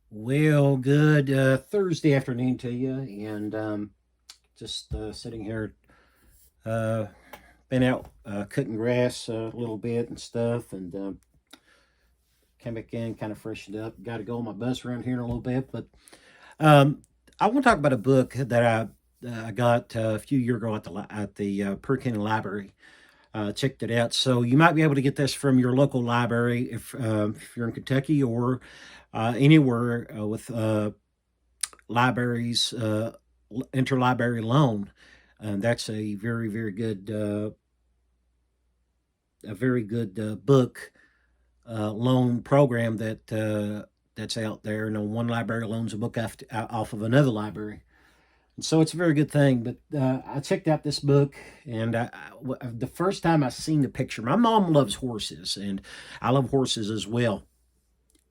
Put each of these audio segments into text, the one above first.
Well, good Thursday afternoon to you, and just sitting here. Uh, been out cutting grass a little bit and stuff, and came back in, kind of freshened up. Got to go on my bus around here in a little bit, but um, I want to talk about a book that I got a few years ago at the Pearl County Library. Checked it out, so you might be able to get this from your local library if you're in Kentucky or anywhere with libraries interlibrary loan. And that's a very good book loan program that's out there. One library loans a book off of another library, and so it's a very good thing. But I checked out this book, and the first time I seen the picture, my mom loves horses, and I love horses as well.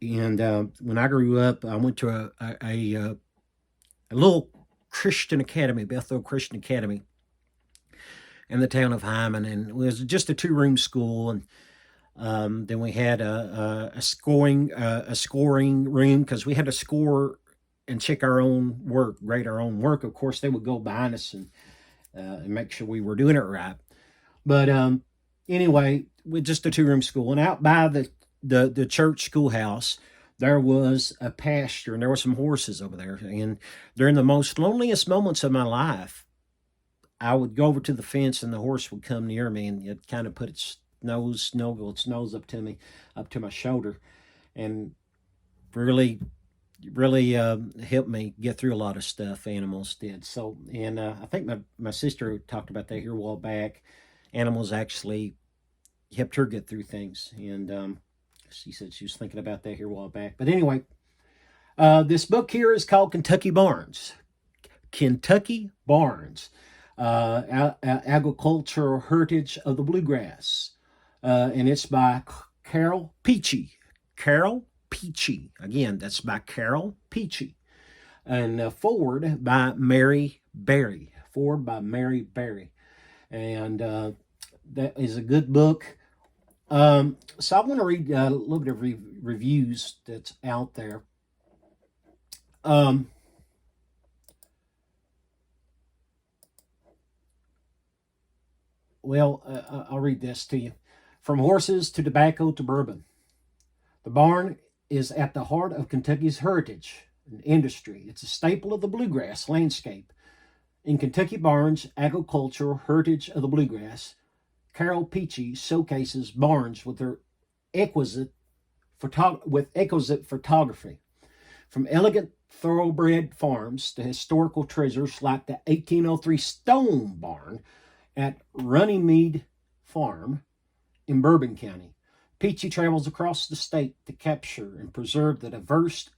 And when I grew up, I went to a little Christian academy, Bethel Christian Academy, in the town of Hyman, and it was just a two-room school. And then we had a scoring room because we had to score and check our own work, grade our own work. Of course, they would go behind us and make sure we were doing it right. But anyway, with just a two-room school, and out by the church schoolhouse, there was a pasture and there were some horses over there. And during the most loneliest moments of my life, I would go over to the fence and the horse would come near me and it kind of put its nose up to me, up to my shoulder, and really, really helped me get through a lot of stuff. Animals did so, and I think my sister talked about that here a while back. Animals actually helped her get through things, and she said she was thinking about that here a while back. But anyway, this book here is called Kentucky Barns. Kentucky Barns, Agricultural Heritage of the Bluegrass. And it's by Carol Peachee. Carol Peachee. Again, that's by Carol Peachee. And forward by Mary Berry. Forward by Mary Berry. And that is a good book. So I want to read a little bit of reviews that's out there. Um, I'll read this to you. From horses to tobacco to bourbon, the barn is at the heart of Kentucky's heritage and industry. It's a staple of the bluegrass landscape. In Kentucky Barns, Agricultural Heritage of the Bluegrass, Carol Peachee showcases barns with their exquisite exquisite photography. From elegant thoroughbred farms to historical treasures like the 1803 Stone Barn at Runnymede Farm in Bourbon County, Peachey travels across the state to capture and preserve the diverse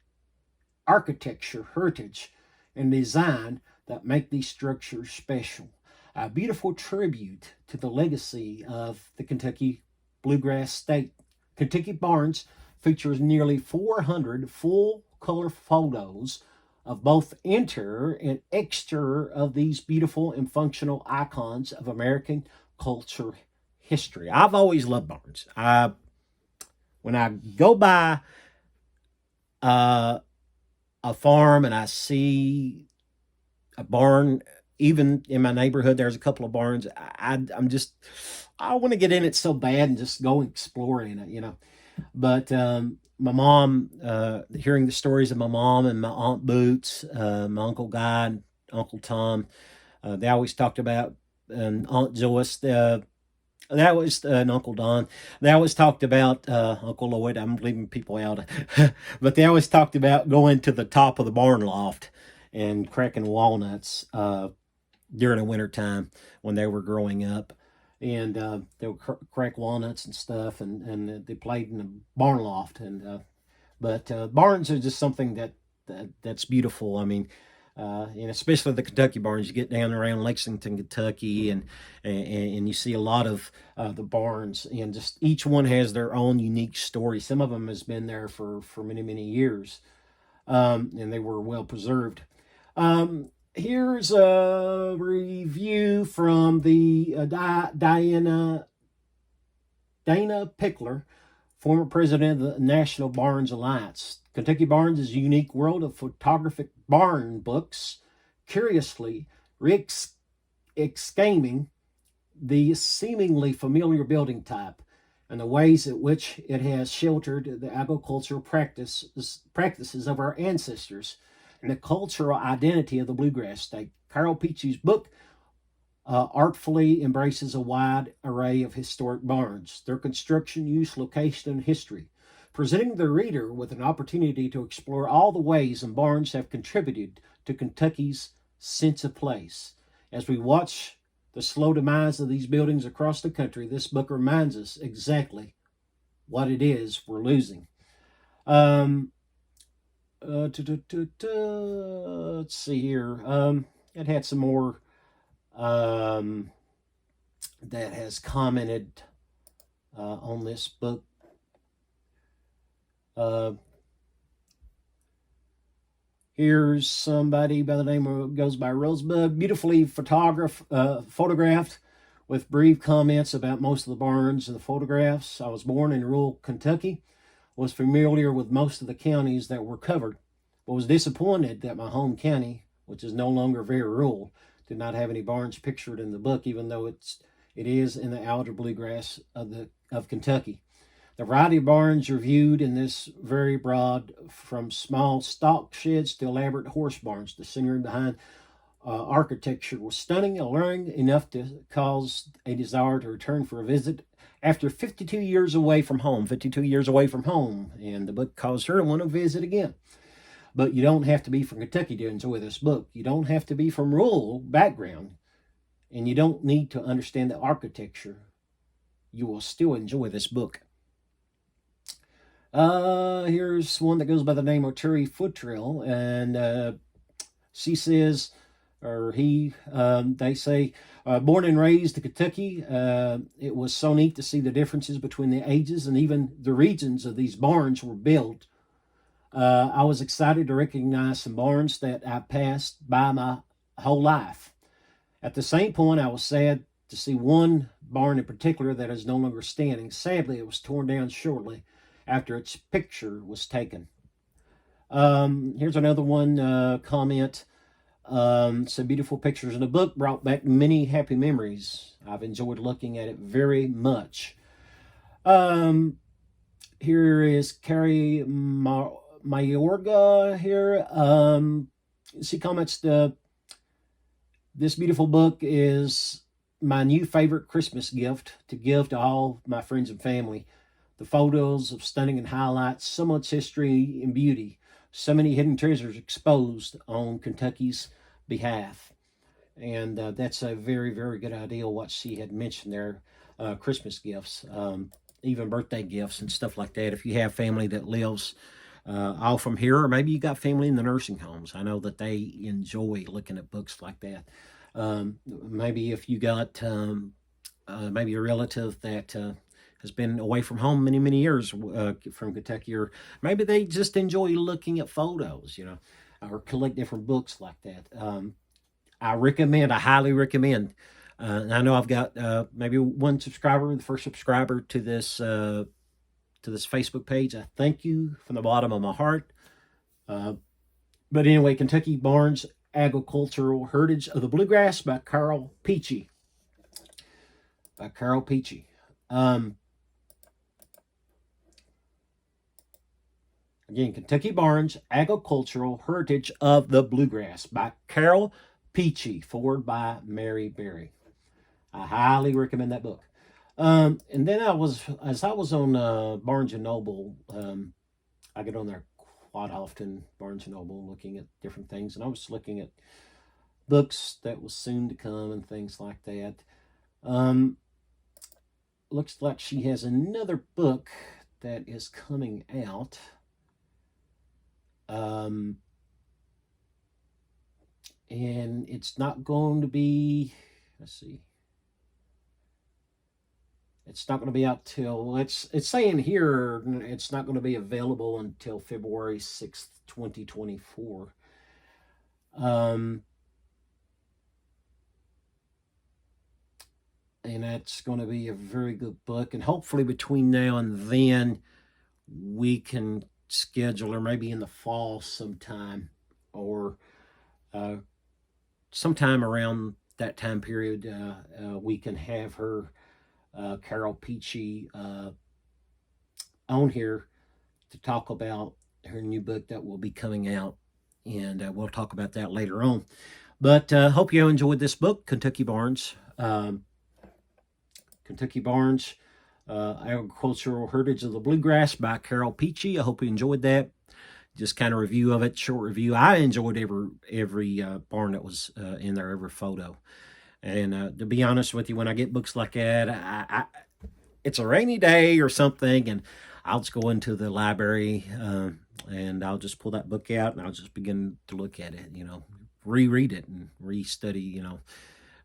architecture, heritage, and design that make these structures special. A beautiful tribute to the legacy of the Kentucky Bluegrass State. Kentucky Barns features nearly 400 full color photos of both interior and exterior of these beautiful and functional icons of American culture history. I've always loved barns. When I go by uh, a farm and I see a barn, even in my neighborhood, there's a couple of barns. I want to get in it so bad and just go explore in it. But my mom, hearing the stories of my mom and my Aunt Boots, my Uncle Guy, and Uncle Tom, they always talked about, and Aunt Joyce, that was and Uncle Don. They always talked about Uncle Lloyd. I'm leaving people out, but they always talked about going to the top of the barn loft and cracking walnuts during the winter time when they were growing up. And they would crack walnuts and stuff, and they played in the barn loft. But barns are just something that's beautiful. I mean, and especially the Kentucky barns. You get down around Lexington, Kentucky, and you see a lot of the barns, and just each one has their own unique story. Some of them has been there for many years, and they were well preserved. Here's a review from the Dana Pickler former president of the National Barns Alliance. Kentucky Barns is a unique world of photographic barn books, curiously re-examining the seemingly familiar building type and the ways in which it has sheltered the agricultural practices of our ancestors and the cultural identity of the bluegrass state. Carol Peachee's book artfully embraces a wide array of historic barns, their construction, use, location, and history, presenting the reader with an opportunity to explore all the ways and barns have contributed to Kentucky's sense of place. As we watch the slow demise of these buildings across the country, this book reminds us exactly what it is we're losing. Let's see here. It had some more that has commented on this book. Here's somebody by the name of, goes by Rosebud, beautifully photographed with brief comments about most of the barns in the photographs. I was born in rural Kentucky, was familiar with most of the counties that were covered, but was disappointed that my home county, which is no longer very rural, did not have any barns pictured in the book, even though it is in the outer bluegrass of Kentucky. The variety of barns reviewed in this very broad, from small stock sheds to elaborate horse barns. The scenery behind architecture was stunning, alluring enough to cause a desire to return for a visit after 52 years away from home. 52 years away from home, and the book caused her to want to visit again. But you don't have to be from Kentucky to enjoy this book. You don't have to be from rural background, and you don't need to understand the architecture. You will still enjoy this book. Here's one that goes by the name of Terry Footrill, and she says, or he, they say, born and raised in Kentucky, it was so neat to see the differences between the ages and even the regions of these barns were built. I was excited to recognize some barns that I passed by my whole life. At the same point, I was sad to see one barn in particular that is no longer standing. Sadly, it was torn down shortly after its picture was taken. Here's another one comment. Some beautiful pictures in the book brought back many happy memories. I've enjoyed looking at it very much. Here is Carrie Mayorga here. She comments, this beautiful book is my new favorite Christmas gift to give to all my friends and family. The photos of stunning and highlights so much history and beauty, so many hidden treasures exposed on Kentucky's behalf. And that's a very, very good idea what she had mentioned there, Christmas gifts, even birthday gifts and stuff like that. If you have family that lives all from here, or maybe you got family in the nursing homes, I know that they enjoy looking at books like that. Maybe if you got maybe a relative that has been away from home many, many years from Kentucky, or maybe they just enjoy looking at photos, or collect different books like that. I highly recommend. I know I've got maybe one subscriber, the first subscriber to this Facebook page. I thank you from the bottom of my heart. But anyway, Kentucky Barns, Agricultural Heritage of the Bluegrass by Carol Peachee. Again, Kentucky Barns, Agricultural Heritage of the Bluegrass by Carol Peachee, forward by Mary Berry. I highly recommend that book. And then as I was on Barnes & Noble, I get on there quite often, Barnes & Noble, looking at different things. And I was looking at books that was soon to come and things like that. Looks like she has another book that is coming out. And it's not going to be, let's see. It's not going to be out till, it's saying here it's not going to be available until February 6th, 2024. and that's going to be a very good book. And hopefully between now and then, we can schedule, or maybe in the fall sometime, or sometime around that time period, we can have her, Carol Peachee, on here to talk about her new book that will be coming out. And we'll talk about that later on. But hope you enjoyed this book, Kentucky Barns. Kentucky Barns, Agricultural Heritage of the Bluegrass by Carol Peachee. I hope you enjoyed that. Just kind of review of it, short review. I enjoyed every barn that was in there, every photo. And to be honest with you, when I get books like that, it's a rainy day or something, and I'll just go into the library and I'll just pull that book out and I'll just begin to look at it, reread it and re-study,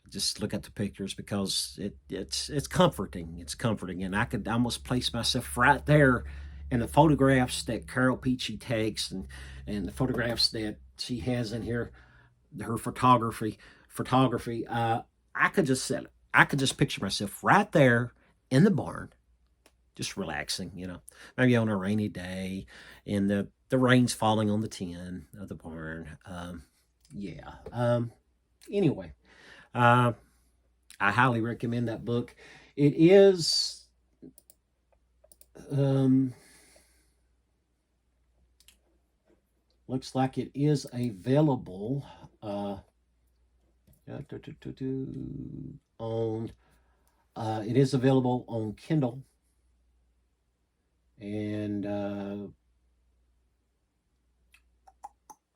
just look at the pictures, because it's comforting. It's comforting, and I could almost place myself right there in the photographs that Carol Peachee takes, and the photographs that she has in here, her photography. I could just picture myself right there in the barn, just relaxing, maybe on a rainy day, and the rain's falling on the tin of the barn. Anyway, I highly recommend that book. It is, looks like it is available on, it is available on Kindle, and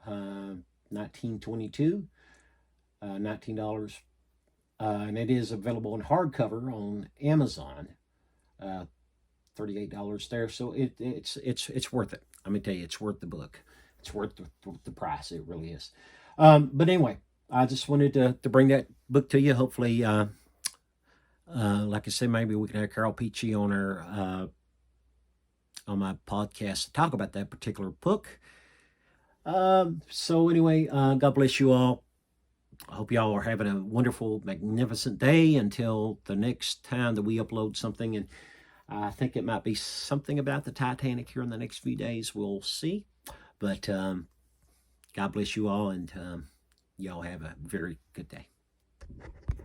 $19.22, $19, and it is available in hardcover on Amazon, $38 there. So it's worth it. I'm gonna tell you, it's worth the book. It's worth the price. It really is. But anyway, I just wanted to bring that book to you. Hopefully, like I said, maybe we can have Carol Peachee on her on my podcast to talk about that particular book. So anyway, God bless you all. I hope y'all are having a wonderful, magnificent day until the next time that we upload something. And I think it might be something about the Titanic here in the next few days. We'll see. But God bless you all, and y'all have a very good day.